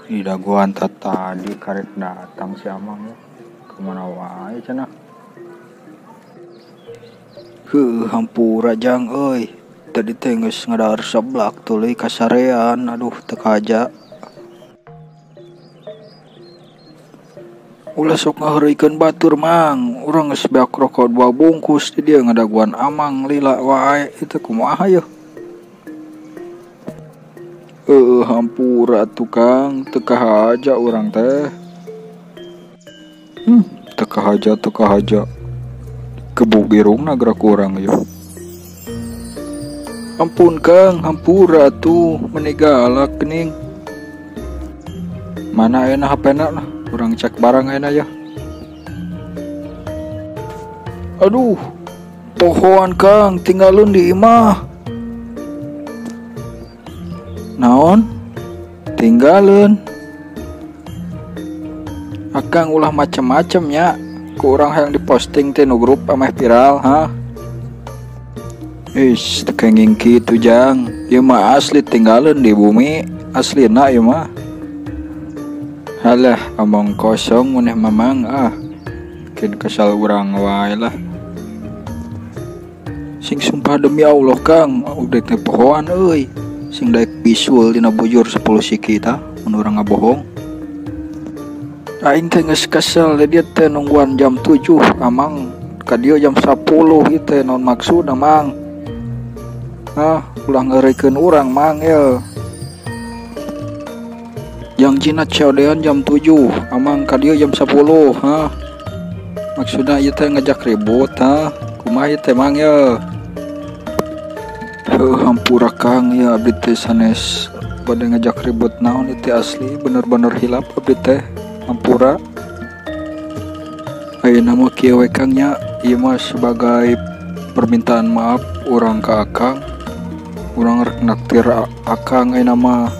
Di daguan tadi karek datang si Amang ya. Kemana wae cenah. Hampura jang euy. Tadi teh geus ngadahar seblak tuluy kasarean. Aduh teu kaja. Ulah sok ngaheureuikeun batur mang. Urang geus beak rokok 2 bungkus di dieu ngadaguan Amang lila wae. Itu kumaha yeuh? Hampura tukang teu kahaja urang teh. Teu kahaja. Gebuk irungna gerak urang yeuh. Ampun Kang, hampura tuh meninggalak geuning. Mana ayeuna HP-na lah, urang cek barang ayeuna ya. Aduh, pohon Kang tinggalun di imah. Naon? Tinggalun. Akang ulah macem-macem ya. Ku urang hayang diposting teh nu grup ameh viral, ha? Teu kenging kitu jang. Ieu mah asli tinggalun di bumi. Aslina ieu mah. Halah, omong kosong muneh mamang Bikin kesal urang wae lah. Sing sumpah demi Allah Kang, udah teh pohoan euy. Sing daek bisul dina bujur 10 siki tah mun urang ngabohong. Aing teh geus kesel dia teh nungguan jam 7 Amang ka dieu jam 10 ieu teh naon maksudna Mang? Ulah ngeureikeun urang Mang ya. Yang Cina codean jam 7 Amang ka dieu jam 10 Maksudna ieu teh ngajak ribut kumaha ieu teh Mang ya? Hampura Kang ya abdi teh sanes bade ngajak ribut naon itu asli bener-bener hilap abdi teh hampura. Ayeuna mah kieu we Kang nya, ieu mah sebagai permintaan maaf urang ka Akang. Urang rek naktir Akang ayeuna mah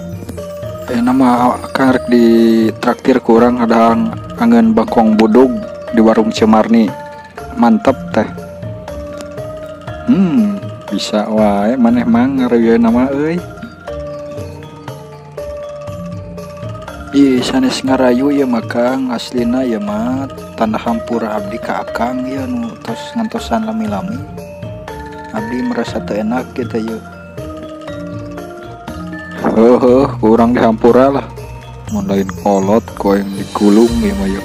Akang rek ditraktir ku urang hadang angeun bangkong budug di warung Cemarni. Mantep teh. Bisa wae maneh Mang ngareuyeun nama euy. Ih sanes ngarayu ya mah Kang, aslina ya mah tanda hampura abdi ka Akang ya nu tos ngantosan lami-lami. Abdi merasa teu enak kitu ye. Urang dihampura lah. Mun lain kolot koeng dikulung ieu mah ye.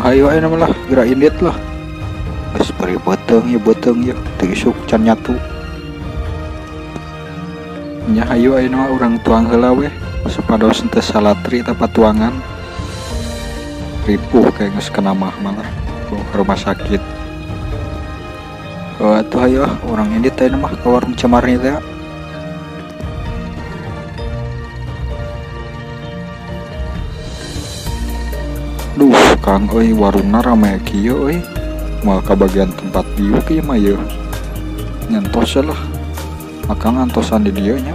Hayu ayeuna mah lah geura indit lah. Geus bari beteung ya teu isuk can nyatu. Nya hayu ayeuna mah urang tuang heula we supados teu salatri tepat tuangan. Ripuh kayak geus kena mah malah ke rumah sakit. Atuh hayu urang indit ayeuna mah ka warung Cemarni teh. Duh Kang euy warungna rame kieu euy. Mal ka bagian tempat biuk ieu mah ye. Nyantos lah. Akang antosan di dieu nya.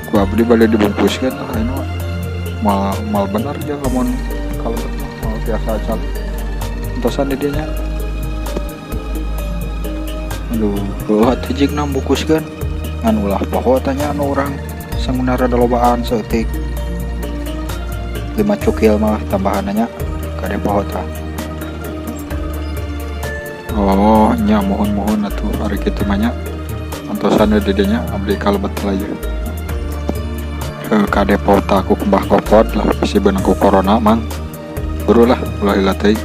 Ku abdi bade dibungkuskeun lah ayeuna mah. Mal bener aja lamun kalau mal biasa aja. Antosan di dieu nya. Aduh, atuh jigna bungkuskeun. Ngan ulah poho tanya anu urang sanguna rada lobaan seutik. 5 cukil mah tambahannya kade poho tah. Nya mohon atuh ari kitu mah nya. Antosan di dieu nya abdi kalebet lah ye. Kade poho tah ku Mbah Kopod lah bisi beunang ku corona Mang. Buru lah ulah heula teuing.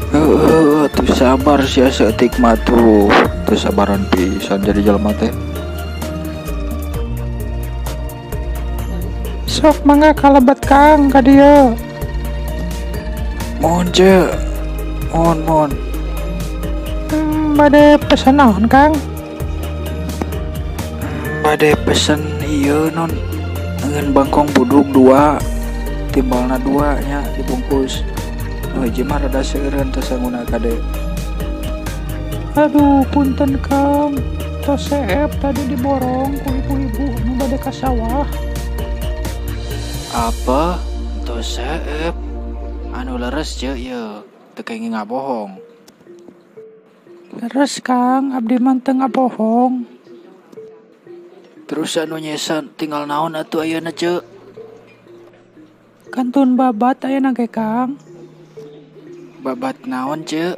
Tuh sabar sia seutik mah tuh. Teu sabaran pisan jadi jelema teh. Sok mangga kalebet Kang ka dieu. Mohon ce. Mohon. Bade pesen naon Kang? Bade pesen ieu non angeun bangkong budug 2 timbalna 2 nya dibungkus. Hiji mah rada seureun teh sanguna kade. Aduh punten Kang, tos seep tadi diborong ku ibu-ibu nu bade ka sawah. Apa? Tos seep? Anu leres ce ieu, teu kenging ngabohong. Leres Kang, abdi mah teu ngabohong. Terus anu nyesan tinggal naon atuh ayeuna ce? Kantun babat ayeuna ge Kang. Babat naon ce?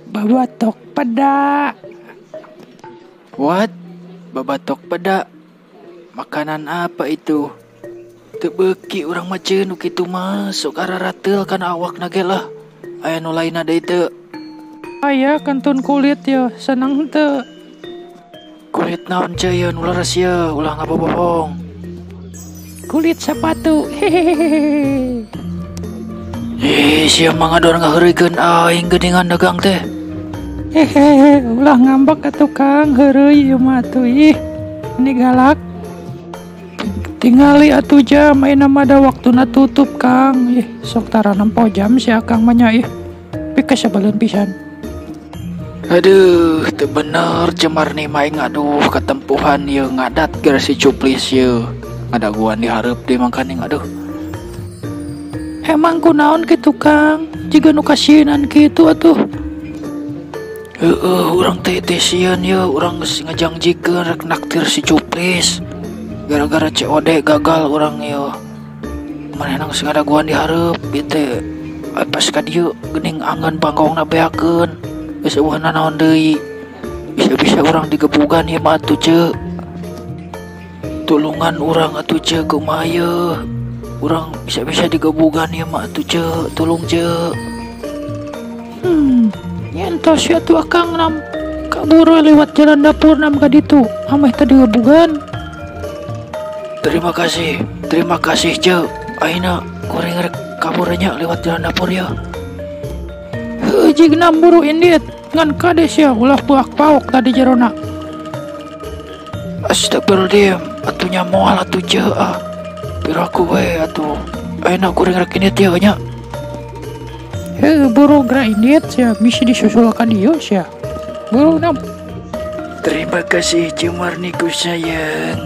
Babatok peda. What? Babatok peda? Makanan apa itu? Tebeki urang mah ceun nu kitu mah sok ararateul kana awakna ge lah. Aya nu lainna deui teu? Aya kantun kulit ya, seneng teu. Kulit naon ce ye nu leres ye? Ulah ngabobohong. Kulit sepatu. Hehehe. Sia mah ngadon ngaheureukeun aing geuningan dagang teh. Hehehe, ulah ngambek atuh Kang, heureuy ieu mah atuh ih. Ini galak. Tingali atuh jam, ayeuna mah da waktuna tutup Kang. Ih, sok tara nempo jam si Akang mah nya ih. Pikeun sabaleun pisan. Aduh, teu bener cemar nih maing aduh ketempuhan ye ngadat gara si cuplis ye. Ngadaguan dihareup deui mangkaning aduh. Emang kunaon kitu Kang? Jiga nu kasienan kitu atuh. Urang teh sieun ye, urang geus ngajangjikeun rek naktir si cuplis. Gara-gara COD gagal urang ye. Manehna geus ngadaguan dihareup ieu teh pas ka dieu geuning anggan panggongna beakeun. Geus eueuhna naon deui. Bisa-bisa urang digebugan ieu mah atuh ce. Tulungan urang atuh ce kumaha ye. Urang bisa-bisa digebugan ieu mah atuh ce, tulung ce. Nyentos ya tuh Akang nam kabur lewat jalan dapur nam ka ditu. Ameh teh digebugan. Terima kasih ce. Ayeuna kuring rek kabur nya lewat jalan dapur ya. Jig nam buru indit ngan kades ya ulah buak pauk tadi jerona. Astagfirullahaladzim, atunya moal atuh ce ah. Piraku we atuh. Ayeuna kuring rek indit ya nya. Buru gra indit sia misi disusul ka dieu sia. Buru nam. Terima kasih Cumarniku sayang.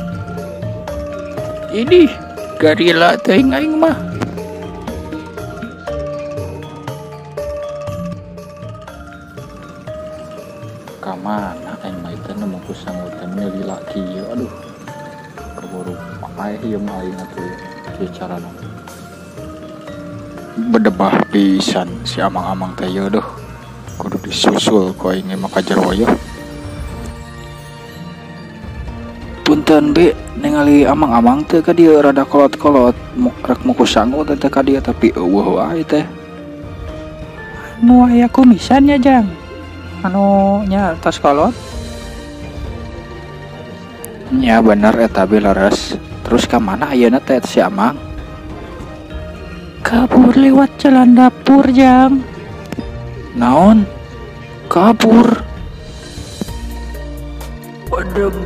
Ini garila teuing aing mah. Kamana aing mah teh nemu ku sanggutan lila kieu aduh. Keburu aya ieu mah aing atuh ieu carana. Bedebah pisan si amang-amang teh ye duh. Kudu disusul ku aing mah ka jero ye. Punten be ningali amang-amang teh ka dieu rada kolot-kolot rek muku sanggu teh ka dieu tapi eueuh wae teh. Nu aya kumisan ya Jang. Anu nya tos kolot. Nya bener eta be leres. Terus ka mana ayeuna teh si amang? Kabur lewat jalan dapur Jang. Naon? Kabur. Bedebah.